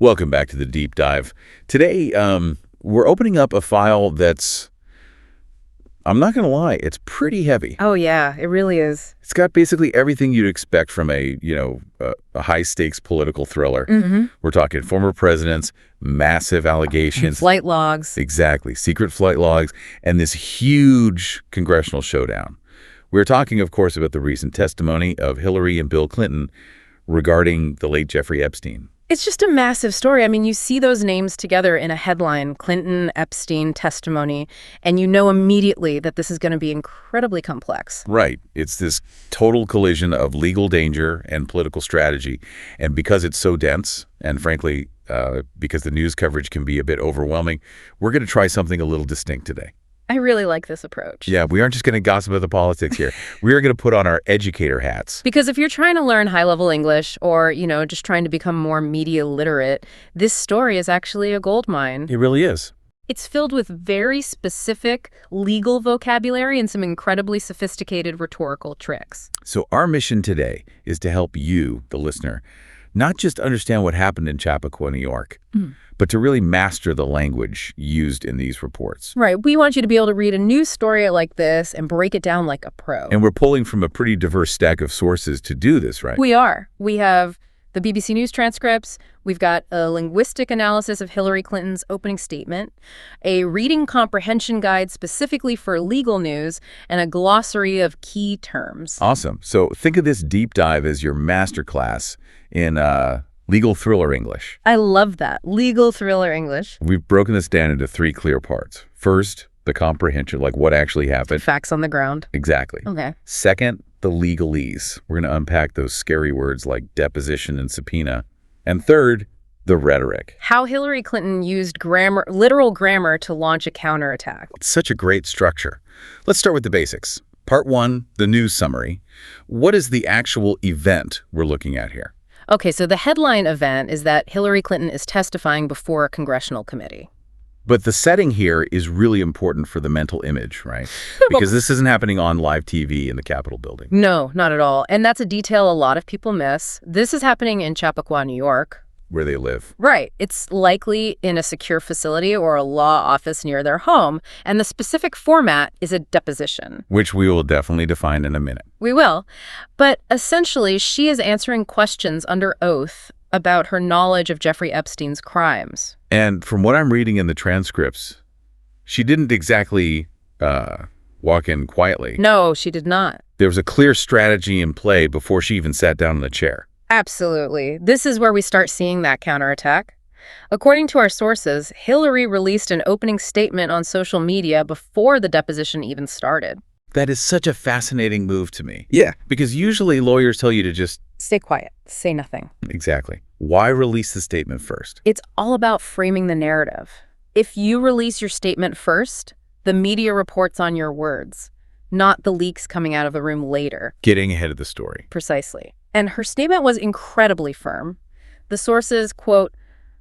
Welcome back to the deep dive. Today, we're opening up a file that's, I'm not going to lie, it's pretty heavy. Oh, yeah, it really is. It's got basically everything you'd expect from a high-stakes political thriller. Mm-hmm. We're talking former presidents, massive allegations. Flight logs. Exactly, secret flight logs, and this huge congressional showdown. We're talking, of course, about the recent testimony of Hillary and Bill Clinton regarding the late Jeffrey Epstein. It's just a massive story. I mean, you see those names together in a headline, Clinton, Epstein, testimony, and you know immediately that this is going to be incredibly complex. Right. It's this total collision of legal danger and political strategy. And because it's so dense, and frankly, because the news coverage can be a bit overwhelming, we're going to try something a little distinct today. I really like this approach. Yeah, we aren't just going to gossip about the politics here. We are going to put on our educator hats. Because if you're trying to learn high-level English or, just trying to become more media literate, this story is actually a goldmine. It really is. It's filled with very specific legal vocabulary and some incredibly sophisticated rhetorical tricks. So our mission today is to help you, the listener, not just understand what happened in Chappaqua, New York, but to really master the language used in these reports. Right. We want you to be able to read a news story like this and break it down like a pro. And we're pulling from a pretty diverse stack of sources to do this, right? We are. We have the BBC News transcripts. We've got a linguistic analysis of Hillary Clinton's opening statement, a reading comprehension guide specifically for legal news, and a glossary of key terms. Awesome. So think of this deep dive as your masterclass in legal thriller English. I love that. Legal thriller English. We've broken this down into 3 clear parts. First, the comprehension, like what actually happened. Facts on the ground. Exactly. Okay. Second, the legalese. We're going to unpack those scary words like deposition and subpoena. And third, the rhetoric. How Hillary Clinton used grammar, literal grammar, to launch a counterattack. It's such a great structure. Let's start with the basics. Part 1, the news summary. What is the actual event we're looking at here? Okay, so the headline event is that Hillary Clinton is testifying before a congressional committee. But the setting here is really important for the mental image, right? Because this isn't happening on live TV in the Capitol building. No, not at all. And that's a detail a lot of people miss. This is happening in Chappaqua, New York. Where they live. Right. It's likely in a secure facility or a law office near their home. And the specific format is a deposition. Which we will definitely define in a minute. We will. But essentially, she is answering questions under oath about her knowledge of Jeffrey Epstein's crimes. And from what I'm reading in the transcripts, she didn't exactly walk in quietly. No, she did not. There was a clear strategy in play before she even sat down in the chair. Absolutely. This is where we start seeing that counterattack. According to our sources, Hillary released an opening statement on social media before the deposition even started. That is such a fascinating move to me. Yeah. Because usually lawyers tell you to just... Stay quiet. Say nothing. Exactly. Why release the statement first? It's all about framing the narrative. If you release your statement first, the media reports on your words, not the leaks coming out of the room later. Getting ahead of the story. Precisely. And her statement was incredibly firm. The sources, quote,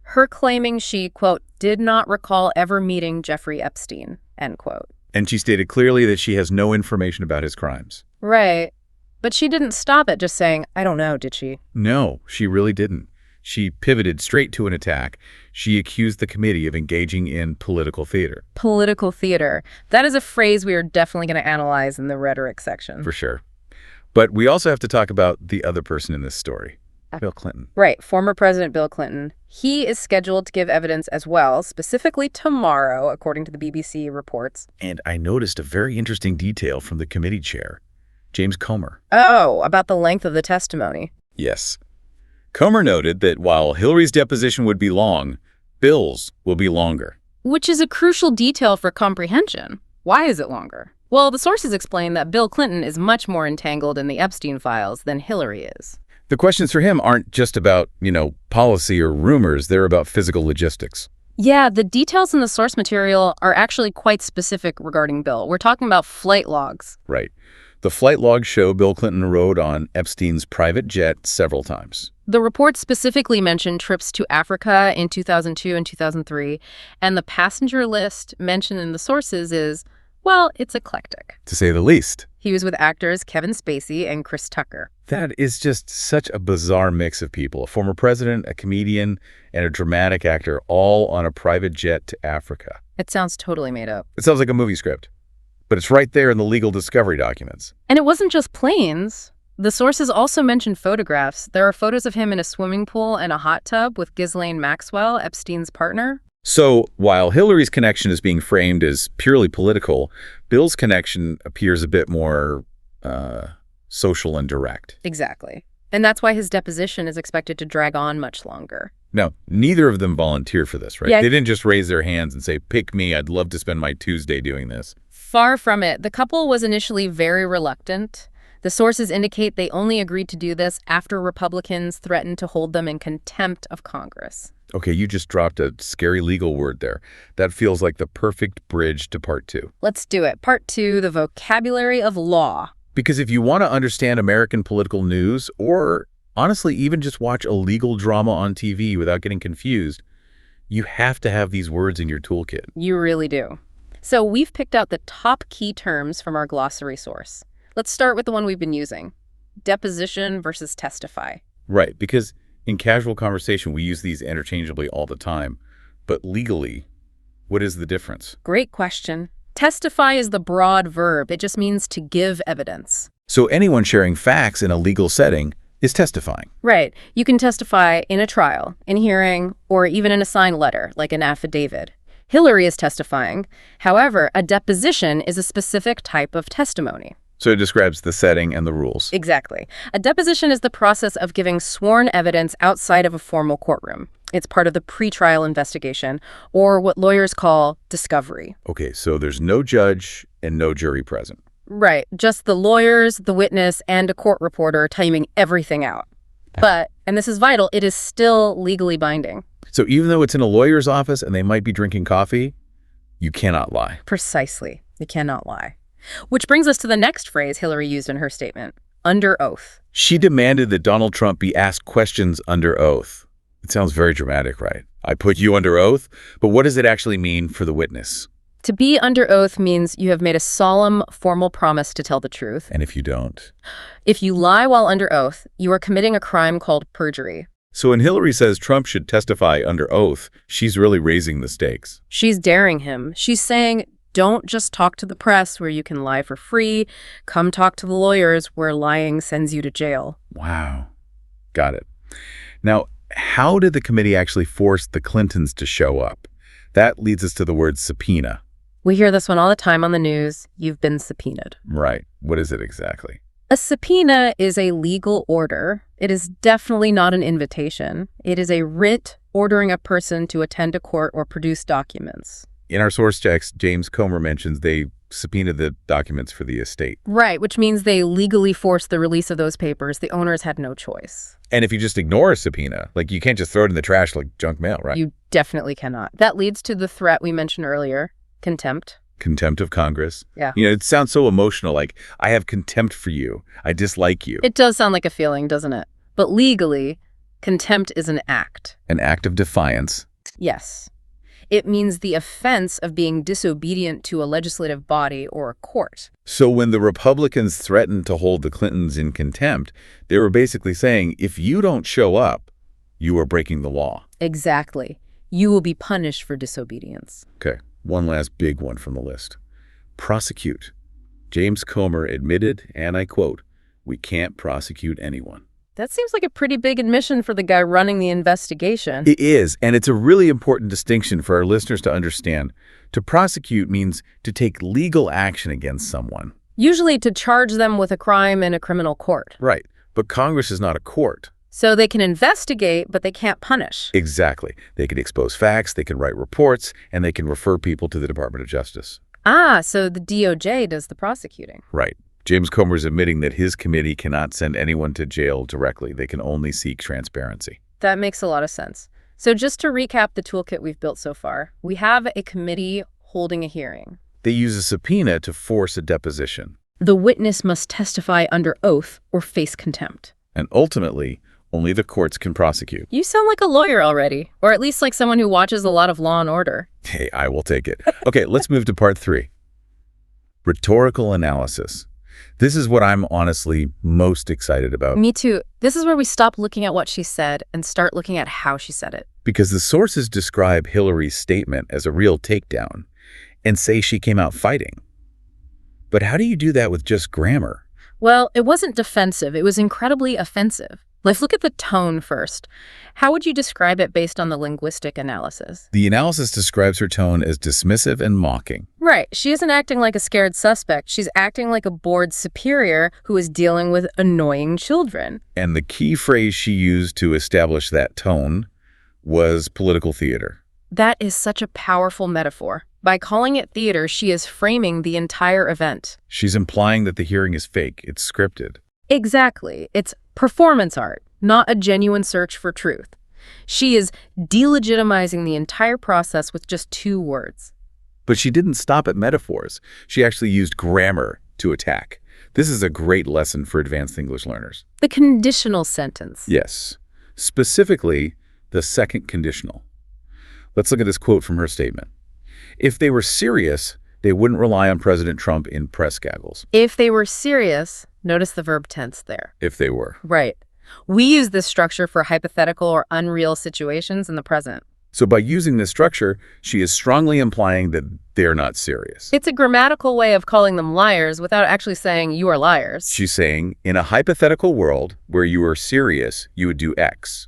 her claiming she, quote, did not recall ever meeting Jeffrey Epstein, end quote. And she stated clearly that she has no information about his crimes. Right. But she didn't stop at just saying, I don't know, did she? No, she really didn't. She pivoted straight to an attack. She accused the committee of engaging in political theater. Political theater. That is a phrase we are definitely going to analyze in the rhetoric section. For sure. But we also have to talk about the other person in this story, Bill Clinton. Right, former President Bill Clinton. He is scheduled to give evidence as well, specifically tomorrow, according to the BBC reports. And I noticed a very interesting detail from the committee chair, James Comer. Oh, about the length of the testimony. Yes. Comer noted that while Hillary's deposition would be long, Bill's will be longer. Which is a crucial detail for comprehension. Why is it longer? Well, the sources explain that Bill Clinton is much more entangled in the Epstein files than Hillary is. The questions for him aren't just about, policy or rumors. They're about physical logistics. Yeah, the details in the source material are actually quite specific regarding Bill. We're talking about flight logs. Right. The flight logs show Bill Clinton rode on Epstein's private jet several times. The reports specifically mention trips to Africa in 2002 and 2003, and the passenger list mentioned in the sources is, well, it's eclectic. To say the least. He was with actors Kevin Spacey and Chris Tucker. That is just such a bizarre mix of people. A former president, a comedian, and a dramatic actor, all on a private jet to Africa. It sounds totally made up. It sounds like a movie script, but it's right there in the legal discovery documents. And it wasn't just planes. The sources also mentioned photographs. There are photos of him in a swimming pool and a hot tub with Ghislaine Maxwell, Epstein's partner. So while Hillary's connection is being framed as purely political, Bill's connection appears a bit more social and direct. Exactly. And that's why his deposition is expected to drag on much longer. Now, neither of them volunteered for this, right? Yeah. They didn't just raise their hands and say, pick me, I'd love to spend my Tuesday doing this. Far from it. The couple was initially very reluctant. The sources indicate they only agreed to do this after Republicans threatened to hold them in contempt of Congress. Okay, you just dropped a scary legal word there. That feels like the perfect bridge to part 2. Let's do it. Part 2, the vocabulary of law. Because if you want to understand American political news, or honestly, even just watch a legal drama on TV without getting confused, you have to have these words in your toolkit. You really do. So we've picked out the top key terms from our glossary source. Let's start with the one we've been using. Deposition versus testify. Right, because in casual conversation, we use these interchangeably all the time. But legally, what is the difference? Great question. Testify is the broad verb. It just means to give evidence. So anyone sharing facts in a legal setting is testifying. Right. You can testify in a trial, in hearing, or even in a signed letter, like an affidavit. Hillary is testifying. However, a deposition is a specific type of testimony. So it describes the setting and the rules. Exactly. A deposition is the process of giving sworn evidence outside of a formal courtroom. It's part of the pretrial investigation, or what lawyers call discovery. Okay, so there's no judge and no jury present. Right. Just the lawyers, the witness, and a court reporter timing everything out. But, and this is vital, it is still legally binding. So even though it's in a lawyer's office and they might be drinking coffee, you cannot lie. Precisely. You cannot lie. Which brings us to the next phrase Hillary used in her statement, under oath. She demanded that Donald Trump be asked questions under oath. It sounds very dramatic, right? I put you under oath, but what does it actually mean for the witness? To be under oath means you have made a solemn, formal promise to tell the truth. And if you don't? If you lie while under oath, you are committing a crime called perjury. So when Hillary says Trump should testify under oath, she's really raising the stakes. She's daring him. She's saying, don't just talk to the press where you can lie for free. Come talk to the lawyers where lying sends you to jail. Wow. Got it. Now, how did the committee actually force the Clintons to show up? That leads us to the word subpoena. We hear this one all the time on the news. You've been subpoenaed. Right. What is it exactly? A subpoena is a legal order. It is definitely not an invitation. It is a writ ordering a person to attend a court or produce documents. In our source text, James Comer mentions they subpoenaed the documents for the estate. Right, which means they legally forced the release of those papers. The owners had no choice. And if you just ignore a subpoena, like you can't just throw it in the trash like junk mail, right? You definitely cannot. That leads to the threat we mentioned earlier, contempt. Contempt of Congress. Yeah. You know, it sounds so emotional, like, I have contempt for you. I dislike you. It does sound like a feeling, doesn't it? But legally, contempt is an act. An act of defiance. Yes. It means the offense of being disobedient to a legislative body or a court. So when the Republicans threatened to hold the Clintons in contempt, they were basically saying, if you don't show up, you are breaking the law. Exactly. You will be punished for disobedience. Okay, one last big one from the list. Prosecute. James Comer admitted, and I quote, "We can't prosecute anyone." That seems like a pretty big admission for the guy running the investigation. It is, and it's a really important distinction for our listeners to understand. To prosecute means to take legal action against someone. Usually to charge them with a crime in a criminal court. Right, but Congress is not a court. So they can investigate, but they can't punish. Exactly. They can expose facts, they can write reports, and they can refer people to the Department of Justice. Ah, so the DOJ does the prosecuting. Right. James Comer is admitting that his committee cannot send anyone to jail directly. They can only seek transparency. That makes a lot of sense. So just to recap the toolkit we've built so far, we have a committee holding a hearing. They use a subpoena to force a deposition. The witness must testify under oath or face contempt. And ultimately, only the courts can prosecute. You sound like a lawyer already, or at least like someone who watches a lot of Law and Order. Hey, I will take it. Okay, let's move to part 3. Rhetorical analysis. This is what I'm honestly most excited about. Me too. This is where we stop looking at what she said and start looking at how she said it. Because the sources describe Hillary's statement as a real takedown and say she came out fighting. But how do you do that with just grammar? Well, it wasn't defensive. It was incredibly offensive. Let's look at the tone first. How would you describe it based on the linguistic analysis? The analysis describes her tone as dismissive and mocking. Right. She isn't acting like a scared suspect. She's acting like a bored superior who is dealing with annoying children. And the key phrase she used to establish that tone was political theater. That is such a powerful metaphor. By calling it theater, she is framing the entire event. She's implying that the hearing is fake. It's scripted. Exactly. It's performance art, not a genuine search for truth. She is delegitimizing the entire process with just 2 words. But she didn't stop at metaphors. She actually used grammar to attack. This is a great lesson for advanced English learners. The conditional sentence. Yes. Specifically, the second conditional. Let's look at this quote from her statement. If they were serious, they wouldn't rely on President Trump in press gaggles. If they were serious, notice the verb tense there. If they were. Right. We use this structure for hypothetical or unreal situations in the present. So by using this structure, she is strongly implying that they're not serious. It's a grammatical way of calling them liars without actually saying you are liars. She's saying, in a hypothetical world where you are serious, you would do X.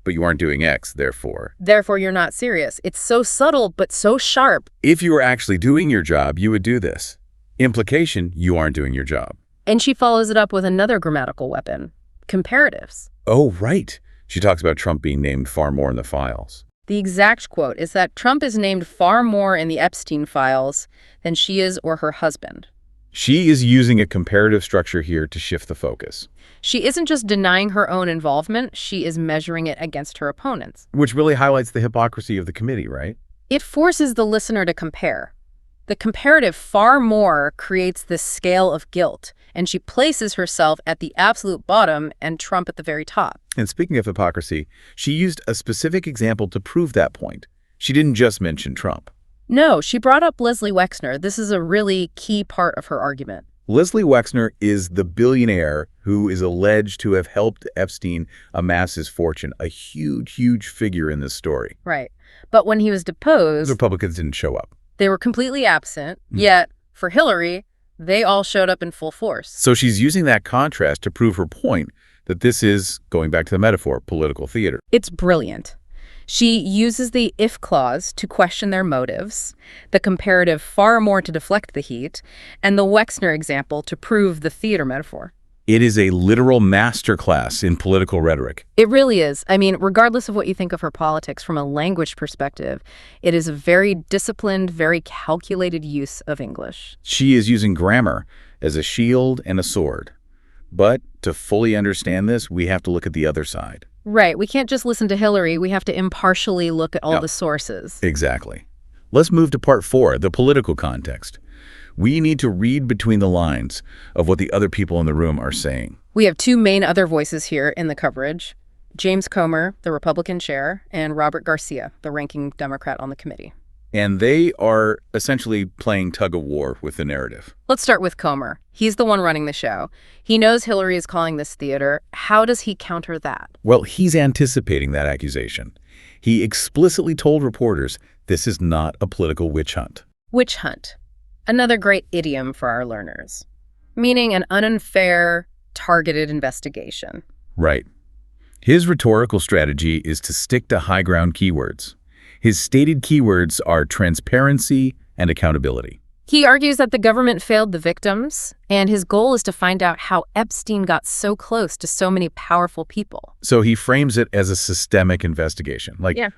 But you aren't doing X, therefore. Therefore, you're not serious. It's so subtle, but so sharp. If you were actually doing your job, you would do this. Implication, you aren't doing your job. And she follows it up with another grammatical weapon, comparatives. Oh, right. She talks about Trump being named far more in the files. The exact quote is that Trump is named far more in the Epstein files than she is or her husband. She is using a comparative structure here to shift the focus. She isn't just denying her own involvement, she is measuring it against her opponents. Which really highlights the hypocrisy of the committee, right? It forces the listener to compare. The comparative far more creates this scale of guilt, and she places herself at the absolute bottom and Trump at the very top. And speaking of hypocrisy, she used a specific example to prove that point. She didn't just mention Trump. No, she brought up Leslie Wexner. This is a really key part of her argument. Leslie Wexner is the billionaire who is alleged to have helped Epstein amass his fortune, a huge, huge figure in this story. Right. But when he was deposed, The Republicans didn't show up. They were completely absent, yet for Hillary, they all showed up in full force. So she's using that contrast to prove her point that this is, going back to the metaphor, political theater. It's brilliant. She uses the if clause to question their motives, the comparative far more to deflect the heat, and the Wexner example to prove the theater metaphor. It is a literal masterclass in political rhetoric. It really is. I mean, regardless of what you think of her politics from a language perspective, it is a very disciplined, very calculated use of English. She is using grammar as a shield and a sword. But to fully understand this, we have to look at the other side. Right. We can't just listen to Hillary. We have to impartially look at all the sources. Exactly. Let's move to part 4, the political context. We need to read between the lines of what the other people in the room are saying. We have 2 main other voices here in the coverage. James Comer, the Republican chair, and Robert Garcia, the ranking Democrat on the committee. And they are essentially playing tug-of-war with the narrative. Let's start with Comer. He's the one running the show. He knows Hillary is calling this theater. How does he counter that? Well, he's anticipating that accusation. He explicitly told reporters this is not a political witch hunt. Witch hunt. Another great idiom for our learners, meaning an unfair, targeted investigation. Right. His rhetorical strategy is to stick to high-ground keywords. His stated keywords are transparency and accountability. He argues that the government failed the victims, and his goal is to find out how Epstein got so close to so many powerful people. So he frames it as a systemic investigation.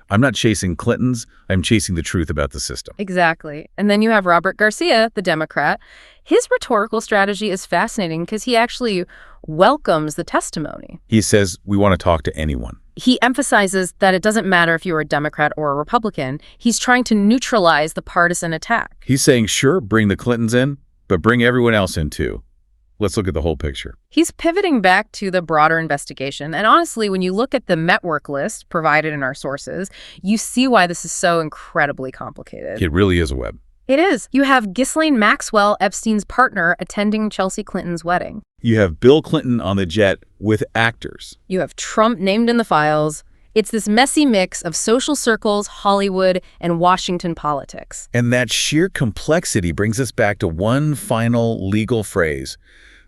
I'm not chasing Clintons, I'm chasing the truth about the system. Exactly. And then you have Robert Garcia, the Democrat. His rhetorical strategy is fascinating because he actually welcomes the testimony. He says, we want to talk to anyone. He emphasizes that it doesn't matter if you're a Democrat or a Republican. He's trying to neutralize the partisan attack. He's saying, sure, bring the Clintons in, but bring everyone else in too. Let's look at the whole picture. He's pivoting back to the broader investigation. And honestly, when you look at the network list provided in our sources, you see why this is so incredibly complicated. It really is a web. It is. You have Ghislaine Maxwell, Epstein's partner, attending Chelsea Clinton's wedding. You have Bill Clinton on the jet with actors. You have Trump named in the files. It's this messy mix of social circles, Hollywood, and Washington politics. And that sheer complexity brings us back to one final legal phrase,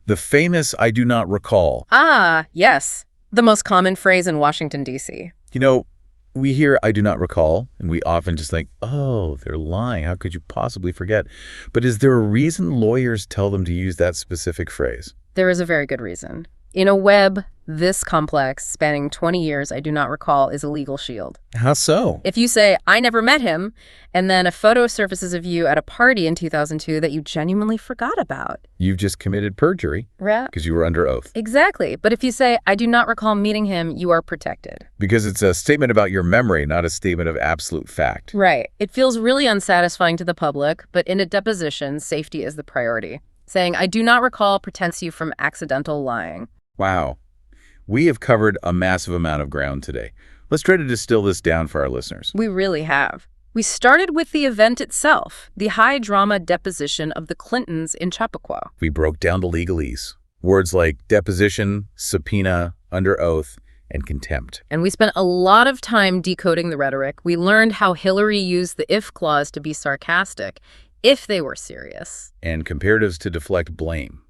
the famous I do not recall. Ah, yes. The most common phrase in Washington, D.C. You know, we hear I do not recall, and we often just think, oh, they're lying. How could you possibly forget? But is there a reason lawyers tell them to use that specific phrase? There is a very good reason. In a web this complex, spanning 20 years, I do not recall, is a legal shield. How so? If you say, I never met him, and then a photo surfaces of you at a party in 2002 that you genuinely forgot about. You've just committed perjury. Right. Because you were under oath. Exactly. But if you say, I do not recall meeting him, you are protected. Because it's a statement about your memory, not a statement of absolute fact. Right. It feels really unsatisfying to the public, but in a deposition, safety is the priority. Saying, I do not recall protects you from accidental lying. Wow. We have covered a massive amount of ground today. Let's try to distill this down for our listeners. We really have. We started with the event itself, the high-drama deposition of the Clintons in Chappaqua. We broke down the legalese. Words like deposition, subpoena, under oath, and contempt. And we spent a lot of time decoding the rhetoric. We learned how Hillary used the if clause to be sarcastic, if they were serious. And comparatives to deflect blame.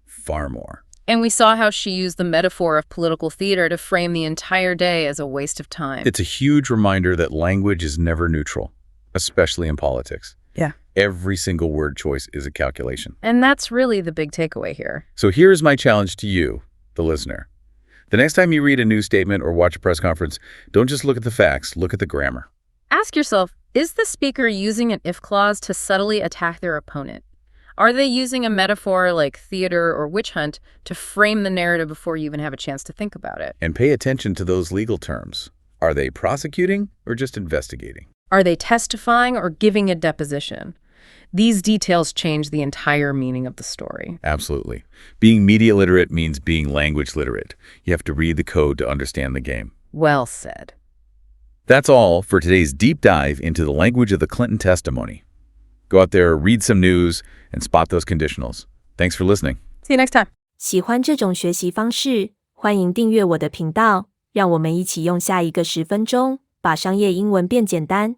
Far more. And we saw how she used the metaphor of political theater to frame the entire day as a waste of time. It's a huge reminder that language is never neutral, especially in politics. Yeah. Every single word choice is a calculation. And that's really the big takeaway here. So here's my challenge to you, the listener. The next time you read a news statement or watch a press conference, don't just look at the facts, look at the grammar. Ask yourself, is the speaker using an if clause to subtly attack their opponent? Are they using a metaphor like theater or witch hunt to frame the narrative before you even have a chance to think about it? And pay attention to those legal terms. Are they prosecuting or just investigating? Are they testifying or giving a deposition? These details change the entire meaning of the story. Absolutely. Being media literate means being language literate. You have to read the code to understand the game. Well said. That's all for today's deep dive into the language of the Clinton testimony. Go out there, read some news, and spot those conditionals. Thanks for listening. See you next time. 喜欢这种学习方式，欢迎订阅我的频道，让我们一起用下一个10分钟，把商业英文变简单。